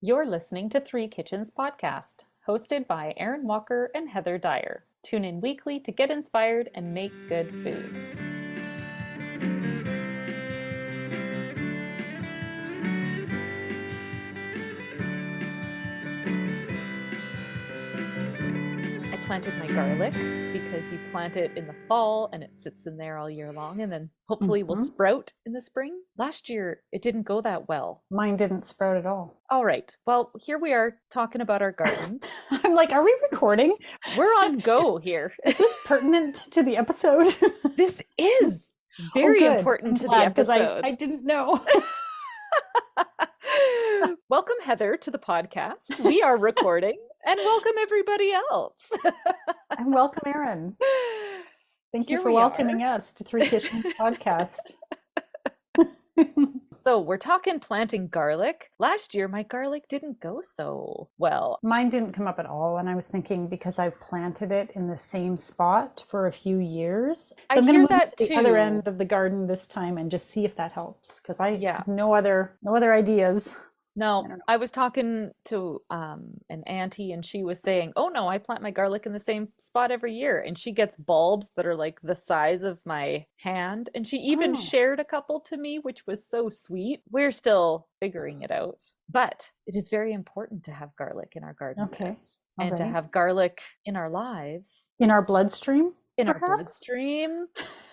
You're listening to Three Kitchens Podcast, hosted by Erin Walker and Heather Dyer. Tune in weekly to get inspired and make good food. I planted my garlic because you plant it in the fall and it sits in there all year long and then hopefully will sprout in the spring. Last year, it didn't go that well. Mine didn't sprout at all. All right. Well, here we are talking about our gardens. I'm like, are we recording? We're on go here. Is this pertinent to the episode? This is very important to the episode. I didn't know. Welcome, Heather, to the podcast. We are recording, and welcome everybody else. And welcome, Erin. Thank you for welcoming us to Three Kitchens Podcast. So we're talking planting garlic. Last year, my garlic didn't go so well. Mine didn't come up at all, and I was thinking because I've planted it in the same spot for a few years. So I'm going to move to the other end of the garden this time and just see if that helps, because I have no other ideas. No, I was talking to an auntie and she was saying, oh no, I plant my garlic in the same spot every year. And she gets bulbs that are like the size of my hand. And she even shared a couple to me, which was so sweet. We're still figuring it out. But it is very important to have garlic in our garden. Okay. And to have garlic in our lives. In our bloodstream? Our bloodstream,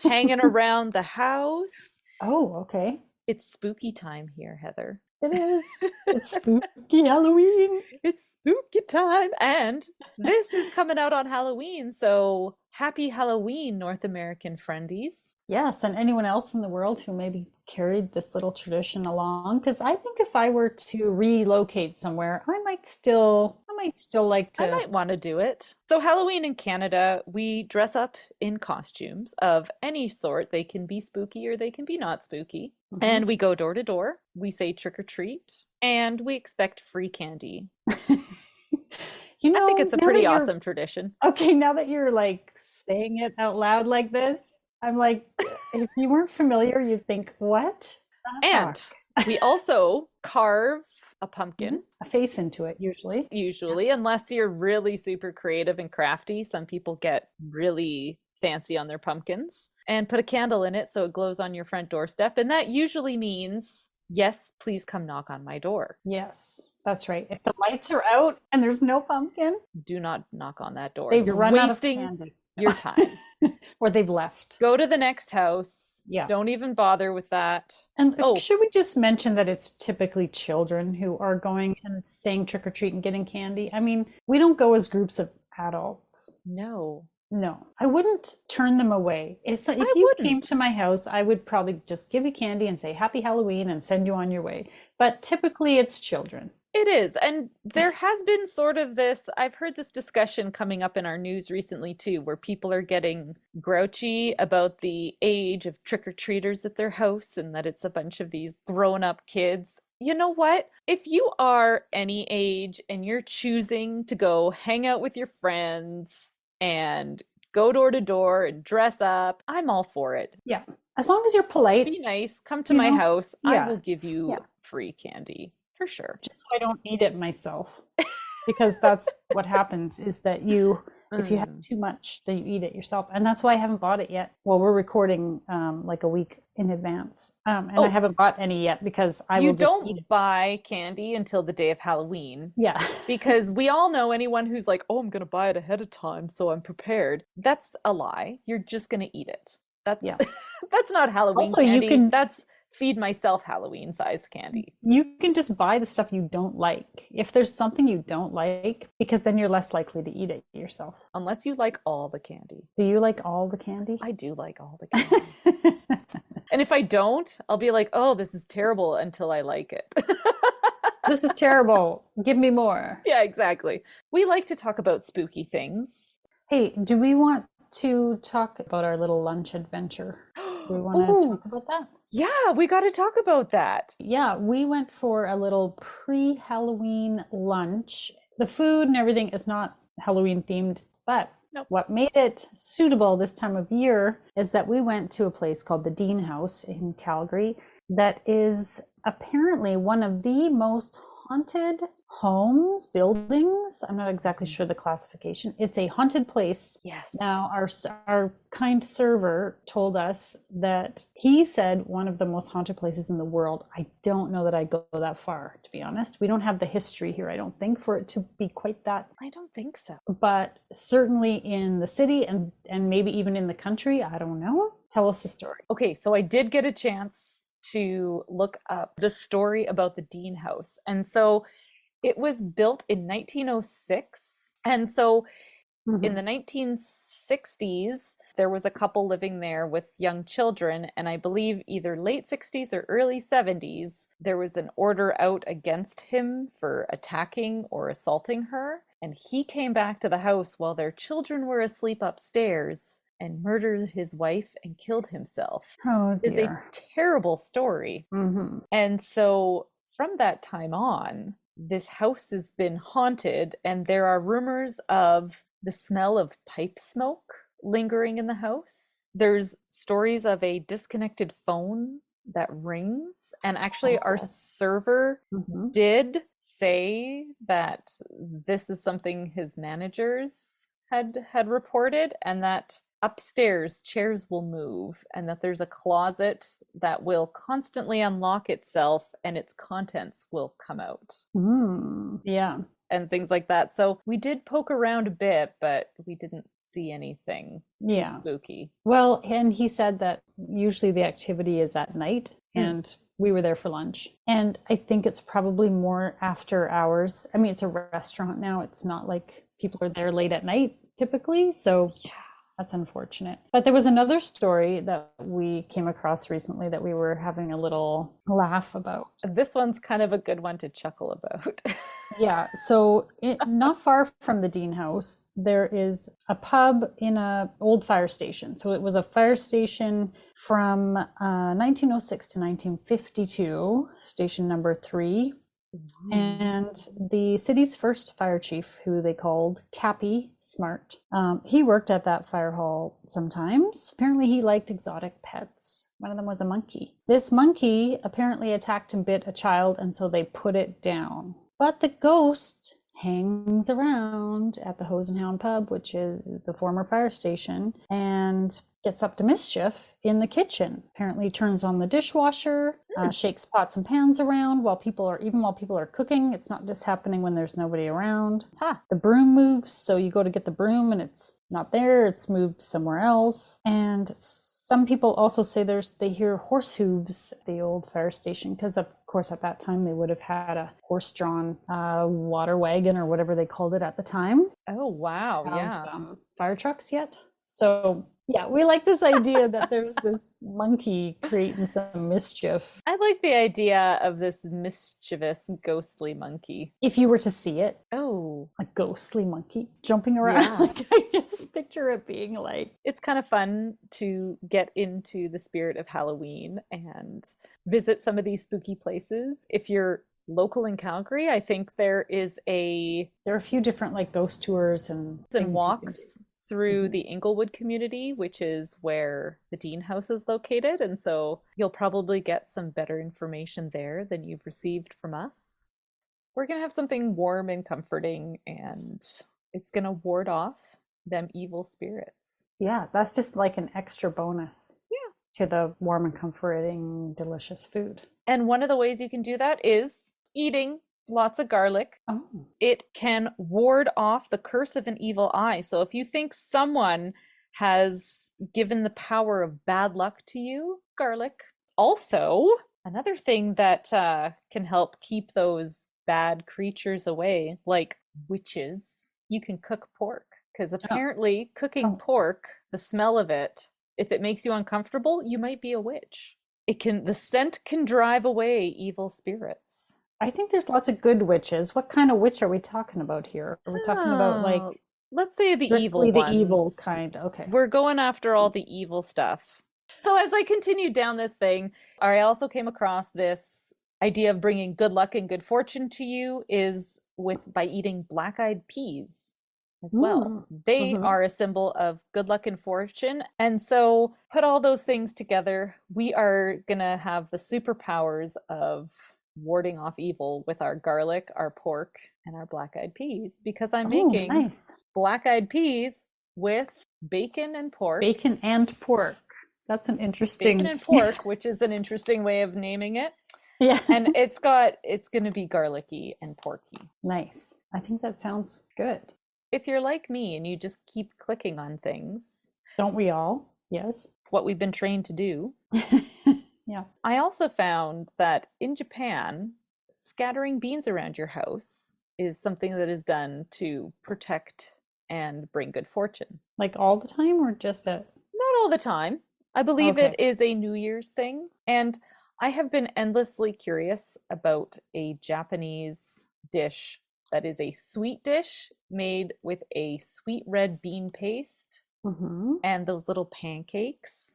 hanging around the house. Oh, okay. It's spooky time here, Heather. It is. It's spooky Halloween. It's spooky time. And this is coming out on Halloween. So happy Halloween, North American friendies. Yes. And anyone else in the world who maybe carried this little tradition along. Because I think if I were to relocate somewhere, I might still like to. I might want to do it. So Halloween in Canada, we dress up in costumes of any sort. They can be spooky or they can be not spooky. Mm-hmm. And we go door to door. We say trick or treat. And we expect free candy. You know, I think it's a pretty awesome tradition. Okay, now that you're like saying it out loud like this, I'm like, if you weren't familiar, you'd think, what? And we also carve a pumpkin. A face into it, usually, unless you're really super creative and crafty. Some people get really fancy on their pumpkins and put a candle in it so it glows on your front doorstep. And that usually means, yes, please come knock on my door. Yes, that's right. If the lights are out and there's no pumpkin, do not knock on that door. You're wasting your time. Or they've left. Go to the next house. Yeah. Don't even bother with that. And should we just mention that it's typically children who are going and saying trick or treat and getting candy? I mean, we don't go as groups of adults. No. I wouldn't turn them away. If you came to my house, I would probably just give you candy and say happy Halloween and send you on your way. But typically it's children. It is. And there has been sort of this, I've heard this discussion coming up in our news recently too, where people are getting grouchy about the age of trick-or-treaters at their house and that it's a bunch of these grown-up kids. You know what? If you are any age and you're choosing to go hang out with your friends and go door to door and dress up, I'm all for it. Yeah. As long as you're polite. Be nice. Come to my house. I will give you free candy. For sure. Just so I don't eat it myself. Because that's what happens is that if you have too much, then you eat it yourself. And that's why I haven't bought it yet. Well, we're recording like a week in advance. And I haven't bought any yet because you don't buy candy until the day of Halloween. Yeah. Because we all know anyone who's like, oh, I'm going to buy it ahead of time, so I'm prepared. That's a lie. You're just going to eat it. That's not Halloween also, candy. That's feed myself Halloween sized candy. You can just buy the stuff you don't like. If there's something you don't like, because then you're less likely to eat it yourself. Unless you like all the candy. Do you like all the candy? I do like all the candy. And if I don't, I'll be like, oh, this is terrible until I like it. This is terrible. Give me more. Yeah, exactly. We like to talk about spooky things. Hey, do we want to talk about our little lunch adventure? Do we want to talk about that? Yeah, we got to talk about that. Yeah, we went for a little pre-Halloween lunch. The food and everything is not Halloween themed, but what made it suitable this time of year is that we went to a place called the Dean House in Calgary that is apparently one of the most haunted homes, buildings. I'm not exactly sure the classification. It's a haunted place. Yes. Now, our kind server told us that he said one of the most haunted places in the world. I don't know that I'd go that far, to be honest. We don't have the history here, I don't think, for it to be quite that. I don't think so. But certainly in the city and maybe even in the country, I don't know. Tell us the story. Okay, so I did get a chance to look up the story about the Dean House. And so it was built in 1906. And so in the 1960s, there was a couple living there with young children. And I believe either late 60s or early 70s, there was an order out against him for attacking or assaulting her. And he came back to the house while their children were asleep upstairs and murdered his wife and killed himself. Oh, It's a terrible story. And so from that time on, this house has been haunted, and there are rumors of the smell of pipe smoke lingering in the house. There's stories of a disconnected phone that rings, and actually our server did say that this is something his managers had reported, and that upstairs chairs will move, and that there's a closet that will constantly unlock itself and its contents will come out. Yeah. And things like that. So we did poke around a bit, but we didn't see anything too spooky. Well, and he said that usually the activity is at night, and we were there for lunch. And I think it's probably more after hours. I mean, it's a restaurant now. It's not like people are there late at night typically. So that's unfortunate. But there was another story that we came across recently that we were having a little laugh about. This one's kind of a good one to chuckle about. Yeah. So not far from the Dean House, there is a pub in a old fire station. So it was a fire station from 1906 to 1952, station number 3. And the city's first fire chief, who they called Cappy Smart, he worked at that fire hall sometimes. Apparently he liked exotic pets. One of them was a monkey. This monkey apparently attacked and bit a child, and so they put it down. But the ghost hangs around at the Hose and Hound pub, which is the former fire station, and gets up to mischief in the kitchen. Apparently turns on the dishwasher, shakes pots and pans around while people are cooking. It's not just happening when there's nobody around. The broom moves, so you go to get the broom and it's not there, it's moved somewhere else. And some people also say they hear horse hooves at the old fire station, because of course at that time they would have had a horse-drawn water wagon or whatever they called it at the time. Oh wow, Fire trucks yet. So yeah, we like this idea that there's this monkey creating some mischief. I like the idea of this mischievous, ghostly monkey. If you were to see it, a ghostly monkey jumping around, like I just picture it being like. It's kind of fun to get into the spirit of Halloween and visit some of these spooky places. If you're local in Calgary, I think there are a few different like ghost tours and walks through the Inglewood community, which is where the Dean House is located. And so you'll probably get some better information there than you've received from us. We're going to have something warm and comforting, and it's going to ward off them evil spirits. Yeah, that's just like an extra bonus to the warm and comforting, delicious food. And one of the ways you can do that is eating lots of garlic. It can ward off the curse of an evil eye. So if you think someone has given the power of bad luck to you, garlic. Also, another thing that can help keep those bad creatures away, like witches, you can cook pork. Because apparently cooking pork, the smell of it, if it makes you uncomfortable, you might be a witch. The scent can drive away evil spirits. I think there's lots of good witches. What kind of witch are we talking about here? Are we talking about like, let's say the evil ones? The evil kind. Okay. We're going after all the evil stuff. So as I continued down this thing, I also came across this idea of bringing good luck and good fortune to you is by eating black-eyed peas as well. They are a symbol of good luck and fortune. And so put all those things together, we are going to have the superpowers of warding off evil with our garlic, our pork, and our black-eyed peas because I'm Oh, making nice. black-eyed peas with bacon and pork. Bacon and pork. That's an interesting. Bacon and pork, which is an interesting way of naming it. Yeah. And it's going to be garlicky and porky. Nice. I think that sounds good. If you're like me and you just keep clicking on things, don't we all? Yes. It's what we've been trained to do. Yeah. I also found that in Japan, scattering beans around your house is something that is done to protect and bring good fortune. Like all the time or just at? Not all the time. I believe Okay. it is a New Year's thing. And I have been endlessly curious about a Japanese dish that is a sweet dish made with a sweet red bean paste and those little pancakes.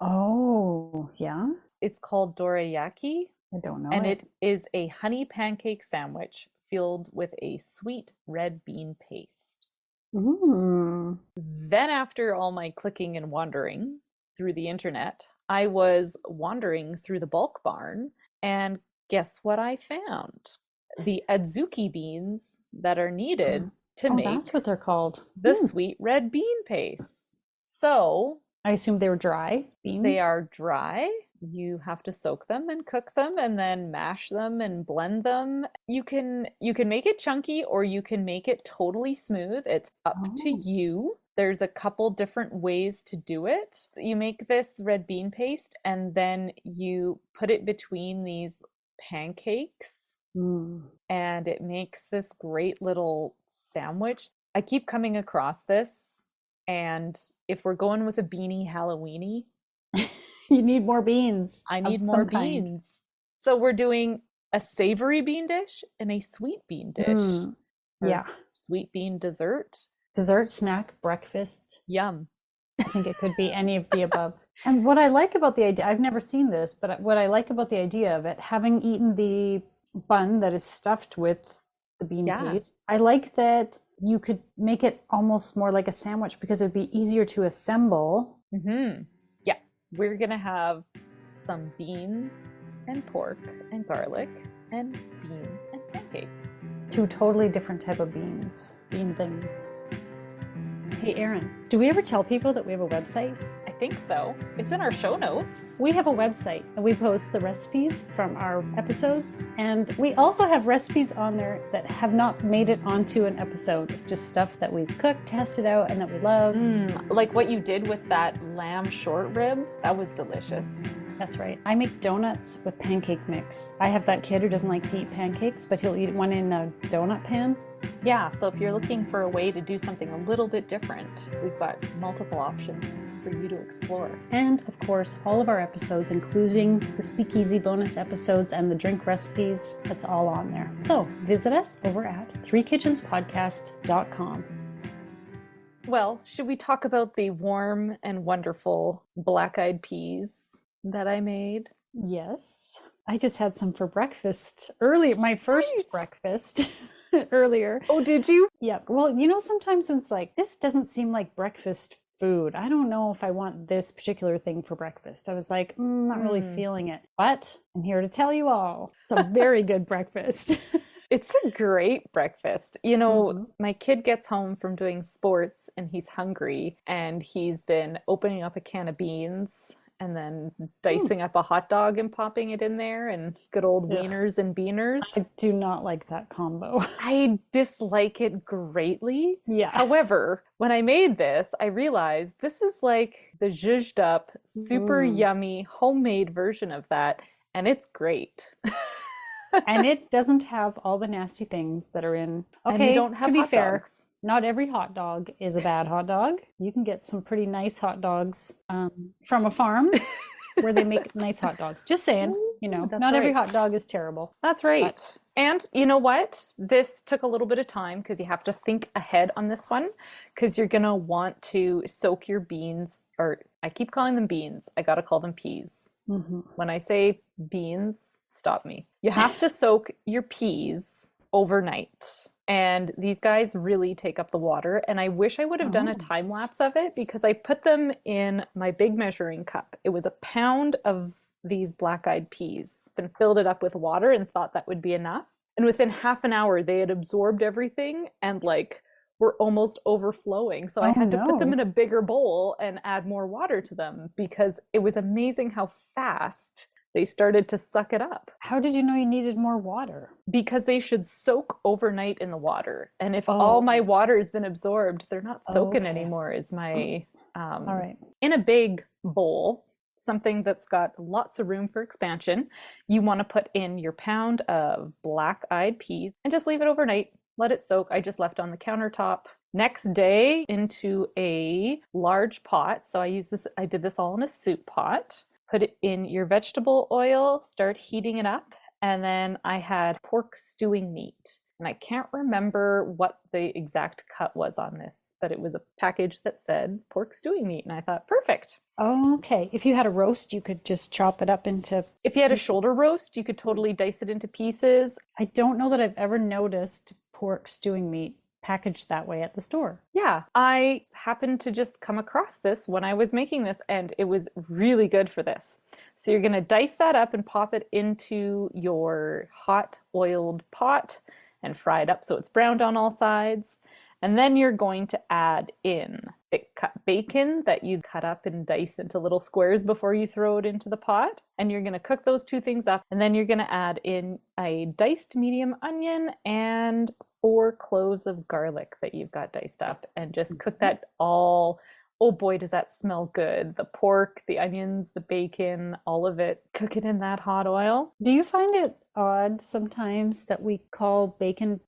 Oh, yeah. It's called Dorayaki. I don't know. And it is a honey pancake sandwich filled with a sweet red bean paste. Mm. Then after all my clicking and wandering through the internet, I was wandering through the bulk barn, and guess what I found? The adzuki beans that are needed to make that's what they're called. The sweet red bean paste. So I assume they were dry beans. They are dry. You have to soak them and cook them and then mash them and blend them. You can make it chunky or you can make it totally smooth. It's up to you. There's a couple different ways to do it. You make this red bean paste and then you put it between these pancakes and it makes this great little sandwich. I keep coming across this, and if we're going with a beanie Halloween-y, you need more beans. I need more beans. So we're doing a savory bean dish and a sweet bean dish. Yeah. Sweet bean dessert. Dessert, snack, breakfast. Yum. I think it could be any of the above. And what I like about the idea, I've never seen this, but what I like about the idea of it, having eaten the bun that is stuffed with the bean paste, I like that you could make it almost more like a sandwich because it would be easier to assemble. Yeah, we're gonna have some beans and pork and garlic and beans and pancakes. Two totally different type of bean things. Hey Erin, do we ever tell people that we have a website? I think so. It's in our show notes. We have a website and we post the recipes from our episodes, and we also have recipes on there that have not made it onto an episode. It's just stuff that we've cooked, tested out, and that we love. Like what you did with that lamb short rib. That was delicious. That's right. I make donuts with pancake mix. I have that kid who doesn't like to eat pancakes, but he'll eat one in a donut pan. Yeah, so if you're looking for a way to do something a little bit different, we've got multiple options for you to explore. And of course, all of our episodes, including the speakeasy bonus episodes and the drink recipes, that's all on there. So visit us over at threekitchenspodcast.com. Well, should we talk about the warm and wonderful black-eyed peas that I made? Yes. I just had some for breakfast earlier, my first breakfast earlier. Oh, did you? Yeah. Well, sometimes when it's like, this doesn't seem like breakfast food. I don't know if I want this particular thing for breakfast. I was like, not really feeling it. But I'm here to tell you all, it's a very good breakfast. It's a great breakfast. My kid gets home from doing sports and he's hungry and he's been opening up a can of beans and then dicing up a hot dog and popping it in there, and good old wieners and beaners. I do not like that combo. I dislike it greatly. Yeah. However, when I made this, I realized this is like the zhuzhed up, super yummy, homemade version of that, and it's great. And it doesn't have all the nasty things that are in. Okay, and you don't have to be hot fair, dogs. Not every hot dog is a bad hot dog. You can get some pretty nice hot dogs from a farm where they make nice hot dogs. Just saying, not every hot dog is terrible. That's right. And you know what? This took a little bit of time because you have to think ahead on this one, because you're going to want to soak your beans, or I keep calling them beans. I got to call them peas. When I say beans, stop me. You have to soak your peas overnight. And these guys really take up the water. And I wish I would have done a time lapse of it because I put them in my big measuring cup. It was a pound of these black-eyed peas and filled it up with water and thought that would be enough. And within half an hour, they had absorbed everything and like were almost overflowing. So I had to put them in a bigger bowl and add more water to them because it was amazing how fast they started to suck it up. How did you know you needed more water? Because they should soak overnight in the water. And if all my water has been absorbed, they're not soaking anymore, is my... all right. In a big bowl, something that's got lots of room for expansion, you want to put in your pound of black-eyed peas and just leave it overnight. Let it soak. I just left on the countertop. Next day into a large pot. So I did this all in a soup pot. Put it in your vegetable oil, start heating it up. And then I had pork stewing meat. And I can't remember what the exact cut was on this, but it was a package that said pork stewing meat. And I thought, perfect. Oh, okay. If you had a roast, you could just chop it up into... If you had a shoulder roast, you could totally dice it into pieces. I don't know that I've ever noticed pork stewing meat packaged that way at the store. Yeah, I happened to just come across this when I was making this, and it was really good for this. So you're going to dice that up and pop it into your hot oiled pot and fry it up so it's browned on all sides. And then you're going to add in thick cut bacon that you cut up and dice into little squares before you throw it into the pot. And you're going to cook those two things up. And then you're going to add in a diced medium onion and 4 cloves of garlic that you've got diced up. And just cook that all. Oh boy, does that smell good. The pork, the onions, the bacon, all of it. Cook it in that hot oil. Do you find it odd sometimes that we call bacon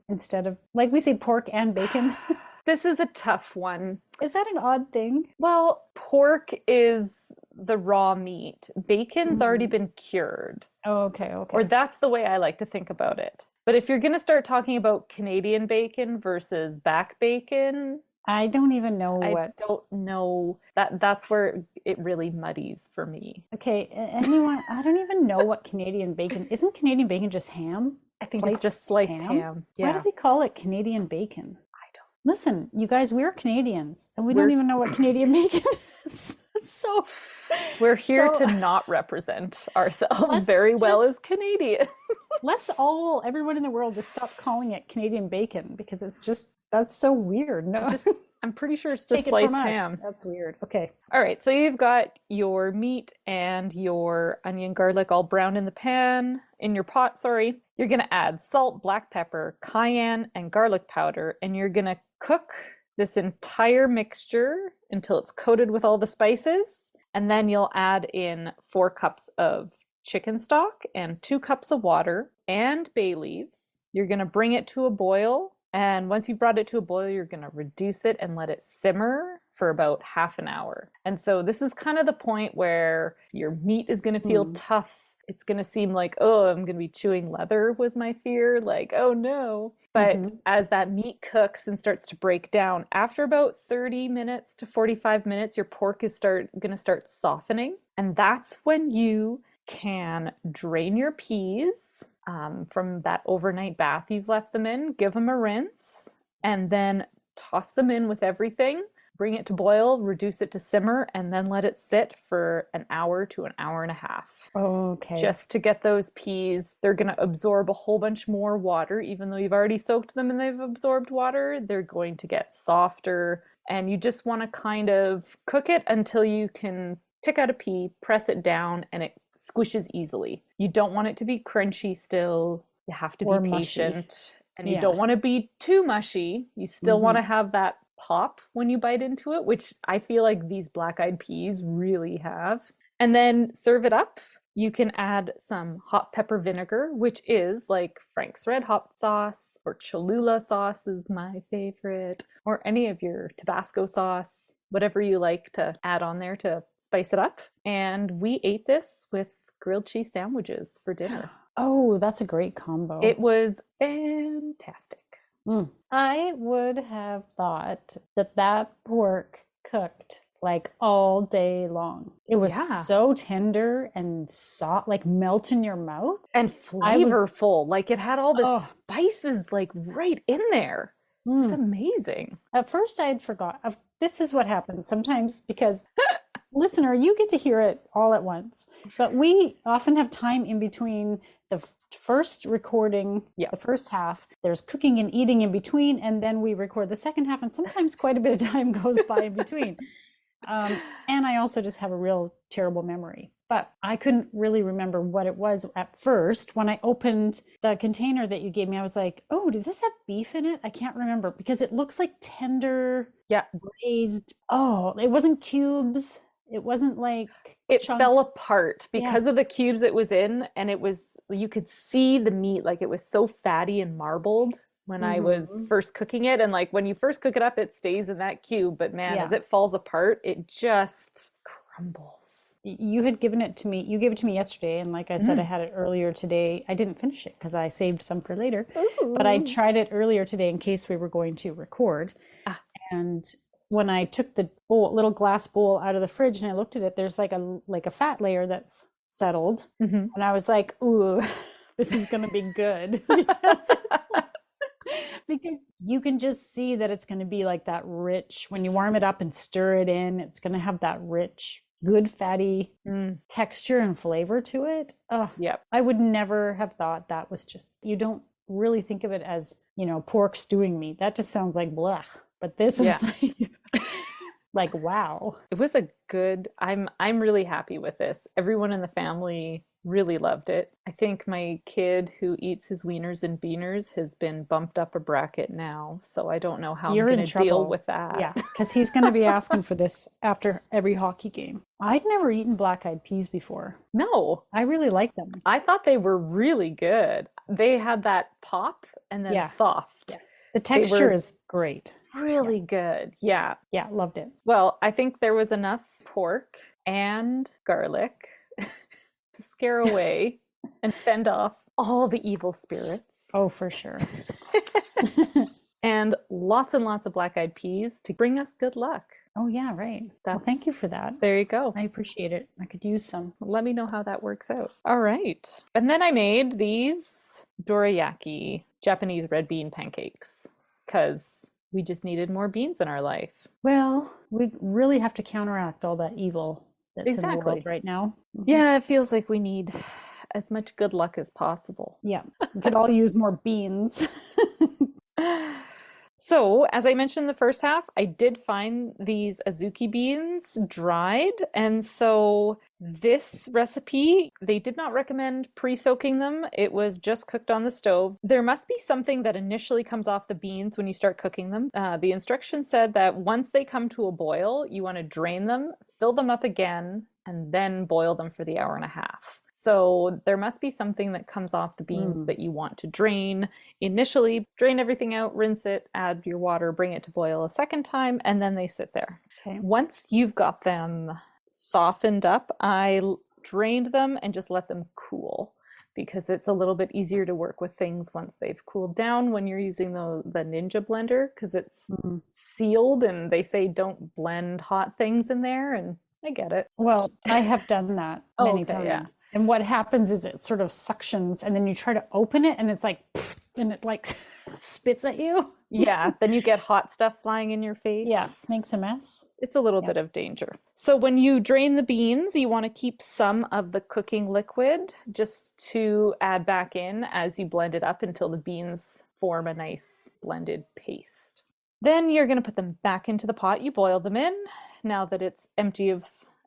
instead of, like we say pork and bacon? This is a tough one. Is that an odd thing? Well, pork is the raw meat. Bacon's already been cured. Oh, okay. Or that's the way I like to think about it. But if you're going to start talking about Canadian bacon versus back bacon, I don't even know I don't know. That's where it really muddies for me. Okay, anyone, I don't even know what Canadian bacon, isn't Canadian bacon just ham? I think it's just sliced ham. Yeah. Why do they call it Canadian bacon? I don't. Listen, you guys, we're Canadians and we don't even know what Canadian bacon is. So we're here to not represent ourselves very well as Canadians. Everyone in the world just stop calling it Canadian bacon because it's just, that's so weird. No, I'm pretty sure it's just sliced ham. That's weird. Okay. All right. So you've got your meat and your onion, garlic all browned in the pan, in your pot, sorry. You're going to add salt, black pepper, cayenne, and garlic powder. And you're going to cook this entire mixture until it's coated with all the spices. And then you'll add in 4 cups of chicken stock and 2 cups of water and bay leaves. You're going to bring it to a boil. And once you've brought it to a boil, you're going to reduce it and let it simmer for about half an hour. And so this is kind of the point where your meat is going to feel tough. It's going to seem like, oh, I'm going to be chewing leather was my fear. Like, oh no. But as that meat cooks and starts to break down, after about 30 minutes to 45 minutes, your pork is going to start softening. And that's when you can drain your peas from that overnight bath you've left them in, give them a rinse, and then toss them in with everything, bring it to boil, reduce it to simmer, and then let it sit for an hour to an hour and a half. Okay. Just to get those peas, they're going to absorb a whole bunch more water, even though you've already soaked them and they've absorbed water, they're going to get softer. And you just want to kind of cook it until you can pick out a pea, press it down, and it squishes easily. You don't want it to be crunchy still. You have to be patient. And you don't want to be too mushy. You still want to have that pop when you bite into it, which I feel like these black-eyed peas really have. And then serve it up. You can add some hot pepper vinegar, which is like Frank's Red Hot sauce, or Cholula sauce is my favorite, or any of your Tabasco sauce, whatever you like to add on there to spice it up. And we ate this with grilled cheese sandwiches for dinner. Oh, that's a great combo. It was fantastic. I would have thought that pork cooked like all day long. It was so tender and soft, like melt in your mouth. And flavorful. Like it had all the spices like right in there. It's amazing. At first I had forgot. This is what happens sometimes because listener, you get to hear it all at once. But we often have time in between the first recording, Yeah. the first half. There's cooking and eating in between, and then we record the second half, and sometimes quite a bit of time goes by in between. And I also just have a real terrible memory. But I couldn't really remember what it was at first. When I opened the container that you gave me, I was like, oh, did this have beef in it? I can't remember because it looks like tender, Yeah. braised. Oh, it wasn't cubes. It wasn't like It chunks. fell apart because Yes. of the cubes it was in, and you could see the meat, like it was so fatty and marbled when I was first cooking it. And like when you first cook it up, it stays in that cube, but man, as it falls apart, it just crumbles. You had given it to me. You gave it to me yesterday, and like I said, I had it earlier today. I didn't finish it because I saved some for later, but I tried it earlier today in case we were going to record. And when I took the little glass bowl out of the fridge and I looked at it, there's like a fat layer that's settled, and I was like, "Ooh, this is gonna be good," because you can just see that it's going to be like that rich when you warm it up and stir it in. It's going to have that rich, good fatty texture and flavor to it. Oh, Yep. I would never have thought that was just, you don't really think of it as, pork stewing meat. That just sounds like blech. But this was like wow. It was a good, I'm really happy with this. Everyone in the family really loved it. I think my kid who eats his wieners and beaners has been bumped up a bracket now, so I don't know how You're I'm in going to trouble. deal with that. Yeah, because he's going to be asking for this after every hockey game. I'd never eaten black-eyed peas before. No, I really like them. I thought they were really good. They had that pop and then soft. Yeah. The texture is great. Really good. Yeah. Yeah, loved it. Well, I think there was enough pork and garlic to scare away and fend off all the evil spirits. Oh, for sure. And lots of black-eyed peas to bring us good luck. Oh, yeah, right. Well, thank you for that. There you go. I appreciate it. I could use some. Let me know how that works out. All right. And then I made these dorayaki Japanese red bean pancakes because we just needed more beans in our life. Well, we really have to counteract all that evil that's in the world right now. Yeah, it feels like we need as much good luck as possible. Yeah, we could all use more beans. So, as I mentioned in the first half, I did find these azuki beans dried. And so this recipe, they did not recommend pre-soaking them. It was just cooked on the stove. There must be something that initially comes off the beans when you start cooking them. The instructions said that once they come to a boil, you want to drain them, fill them up again, and then boil them for the hour and a half. So there must be something that comes off the beans that you want to drain. Initially, drain everything out, rinse it, add your water, bring it to boil a second time, and then they sit there. Okay. Once you've got them softened up, I drained them and just let them cool because it's a little bit easier to work with things once they've cooled down when you're using the Ninja blender because it's sealed and they say don't blend hot things in there, and I get it. Well, I have done that many times. Yeah. And what happens is it sort of suctions and then you try to open it and it's like, and it like spits at you. Yeah, then you get hot stuff flying in your face. Yeah, makes a mess. It's a little bit of danger. So when you drain the beans, you want to keep some of the cooking liquid just to add back in as you blend it up until the beans form a nice blended paste. Then you're going to put them back into the pot you boiled them in. Now that it's empty of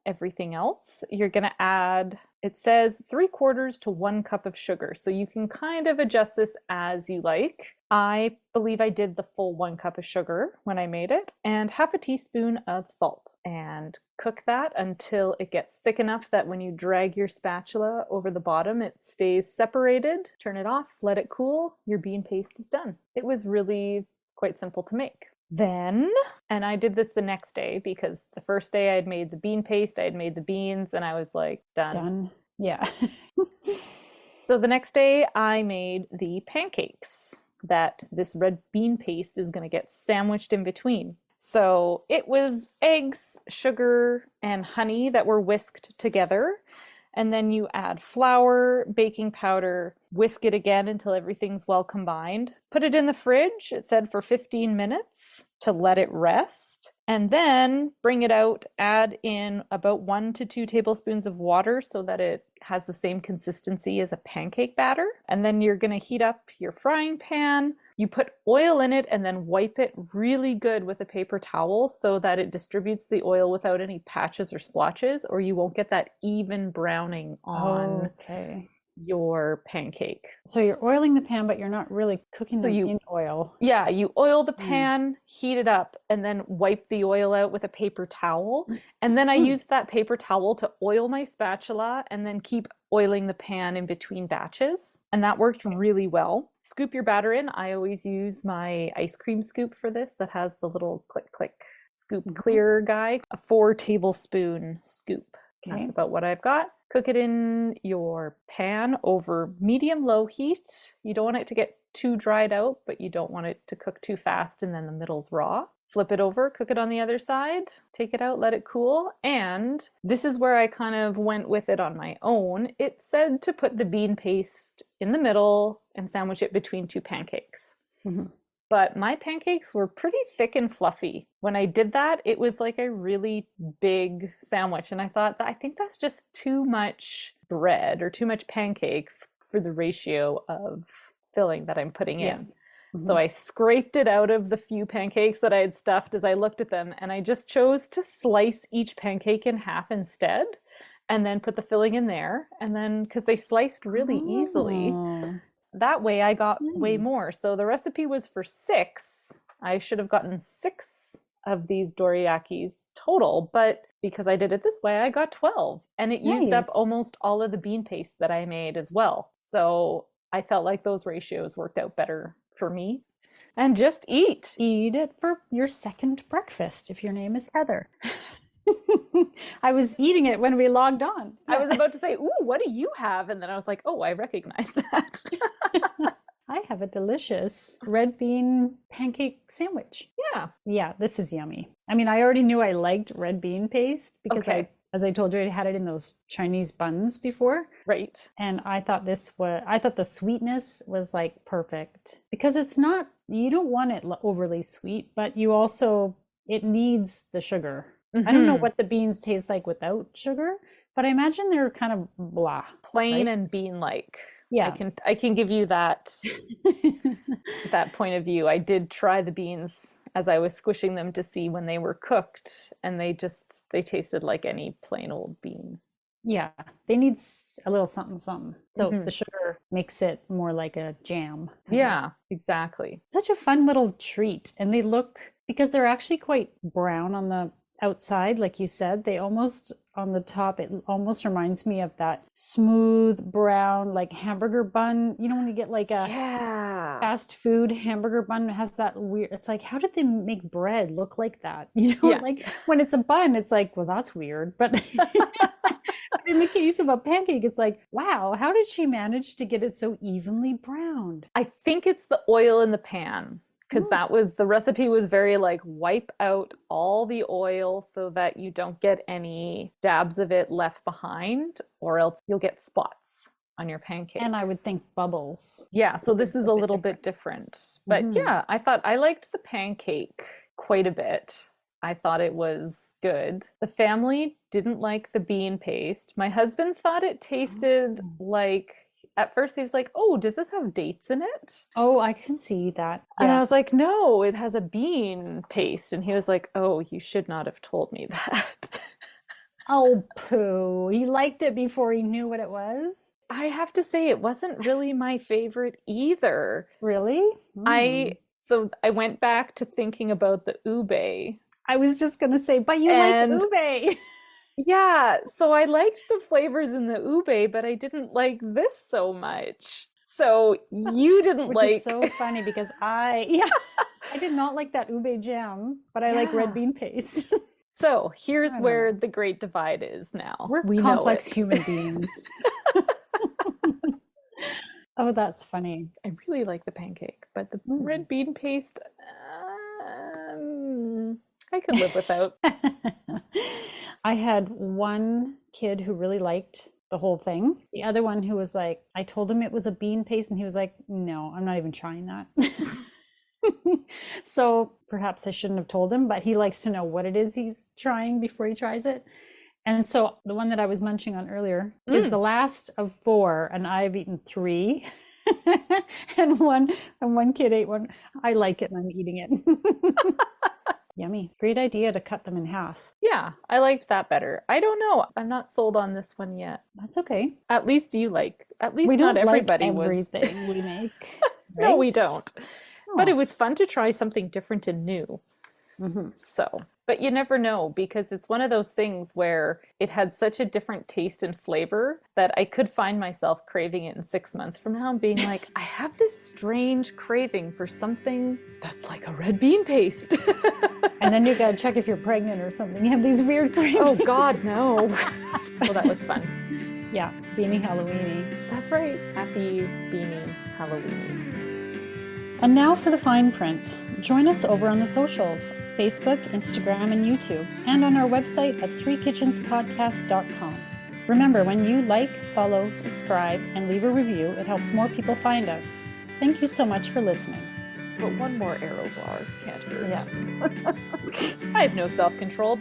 everything else, you're going to add, it says 3/4 to 1 cup of sugar. So you can kind of adjust this as you like. I believe I did the full 1 cup of sugar when I made it, and 1/2 teaspoon of salt. And cook that until it gets thick enough that when you drag your spatula over the bottom, it stays separated. Turn it off, let it cool. Your bean paste is done. It was really quite simple to make. Then, and I did this the next day because the first day I had made the bean paste, I had made the beans, and I was like, done. Yeah. So the next day I made the pancakes that this red bean paste is going to get sandwiched in between. So it was eggs, sugar, and honey that were whisked together. And then you add flour, baking powder, whisk it again until everything's well combined. Put it in the fridge, it said for 15 minutes to let it rest. And then bring it out, add in about 1 to 2 tablespoons of water so that it has the same consistency as a pancake batter. And then you're going to heat up your frying pan. You put oil in it and then wipe it really good with a paper towel so that it distributes the oil without any patches or splotches, or you won't get that even browning on your pancake. So you're oiling the pan, but you're not really cooking them in oil. Yeah, you oil the pan, heat it up, and then wipe the oil out with a paper towel. And then I use that paper towel to oil my spatula and then keep oiling the pan in between batches. And that worked really well. Scoop your batter in. I always use my ice cream scoop for this that has the little click, click, scoop clear guy. A 4 tablespoon scoop. Okay. That's about what I've got. Cook it in your pan over medium-low heat. You don't want it to get too dried out, but you don't want it to cook too fast and then the middle's raw. Flip it over, cook it on the other side, take it out, let it cool. And this is where I kind of went with it on my own. It said to put the bean paste in the middle and sandwich it between 2 pancakes. But my pancakes were pretty thick and fluffy. When I did that, it was like a really big sandwich. And I thought, I think that's just too much bread or too much pancake for the ratio of filling that I'm putting in. So I scraped it out of the few pancakes that I had stuffed as I looked at them. And I just chose to slice each pancake in half instead. And then put the filling in there. And then, because they sliced really easily. That way I got way more. So the recipe was for 6. I should have gotten 6 of these dorayakis total, but because I did it this way, I got 12. And it used up almost all of the bean paste that I made as well. So I felt like those ratios worked out better for me. And just eat. Eat it for your second breakfast if your name is Heather. I was eating it when we logged on. I was about to say, ooh, what do you have? And then I was like, oh, I recognize that. I have a delicious red bean pancake sandwich. Yeah, this is yummy. I mean, I already knew I liked red bean paste because as I told you, I had it in those Chinese buns before. Right. And I thought the sweetness was like perfect because it's not, you don't want it overly sweet, but it needs the sugar. I don't know what the beans taste like without sugar, but I imagine they're kind of blah. Plain and bean-like. Yeah. I can give you that that point of view. I did try the beans as I was squishing them to see when they were cooked, and they tasted like any plain old bean. Yeah, they need a little something. So the sugar makes it more like a jam. Yeah, exactly. Such a fun little treat. And they look, because they're actually quite brown on the outside, like you said, they almost on the top, it almost reminds me of that smooth brown like hamburger bun. You know, when you get like a fast food hamburger bun, it has that weird, it's like, how did they make bread look like that? You know, like when it's a bun, it's like, well, that's weird. But in the case of a pancake, it's like, wow, how did she manage to get it so evenly browned? I think it's the oil in the pan. Because the recipe was very like wipe out all the oil so that you don't get any dabs of it left behind, or else you'll get spots on your pancake. And I would think bubbles. Yeah, so this is a little bit different. But yeah, I liked the pancake quite a bit. I thought it was good. The family didn't like the bean paste. My husband thought it tasted like, at first he was like, oh, does this have dates in it? Oh, I can see that. And I was like, no, it has a bean paste. And he was like, oh, you should not have told me that. Oh, poo. He liked it before he knew what it was? I have to say, it wasn't really my favorite either. Really? So I went back to thinking about the ube. I was just going to say, but you like ube. Yeah, so I liked the flavors in the ube, but I didn't like this so much. So you didn't Which is so funny because I did not like that ube jam, but I like red bean paste. So here's where the great divide is now. We complex human beings. Oh, that's funny. I really like the pancake, but the red bean paste, I could live without. I had one kid who really liked the whole thing. The other one who was like, I told him it was a bean paste, and he was like, no, I'm not even trying that. So perhaps I shouldn't have told him, but he likes to know what it is he's trying before he tries it. And so the one that I was munching on earlier is the last of 4, and I've eaten 3. and one kid ate one. I like it and I'm eating it. Yummy. Great idea to cut them in half. Yeah, I liked that better. I don't know. I'm not sold on this one yet. That's okay. At least We not don't everybody like was. everything we make. No, right? we don't. But it was fun to try something different and new. So, but you never know, because it's one of those things where it had such a different taste and flavor that I could find myself craving it in 6 months from now and being like, I have this strange craving for something that's like a red bean paste. And then you gotta check if you're pregnant or something. You have these weird cravings. Oh God, no. Well, that was fun. Yeah, Beany Halloween-y. That's right. Happy Beany Halloween-y. And now for the fine print. Join us over on the socials, Facebook, Instagram, and YouTube, and on our website at threekitchenspodcast.com. Remember, when you like, follow, subscribe, and leave a review, it helps more people find us. Thank you so much for listening. But one more arrow bar can't hurt. Yeah. I have no self-control.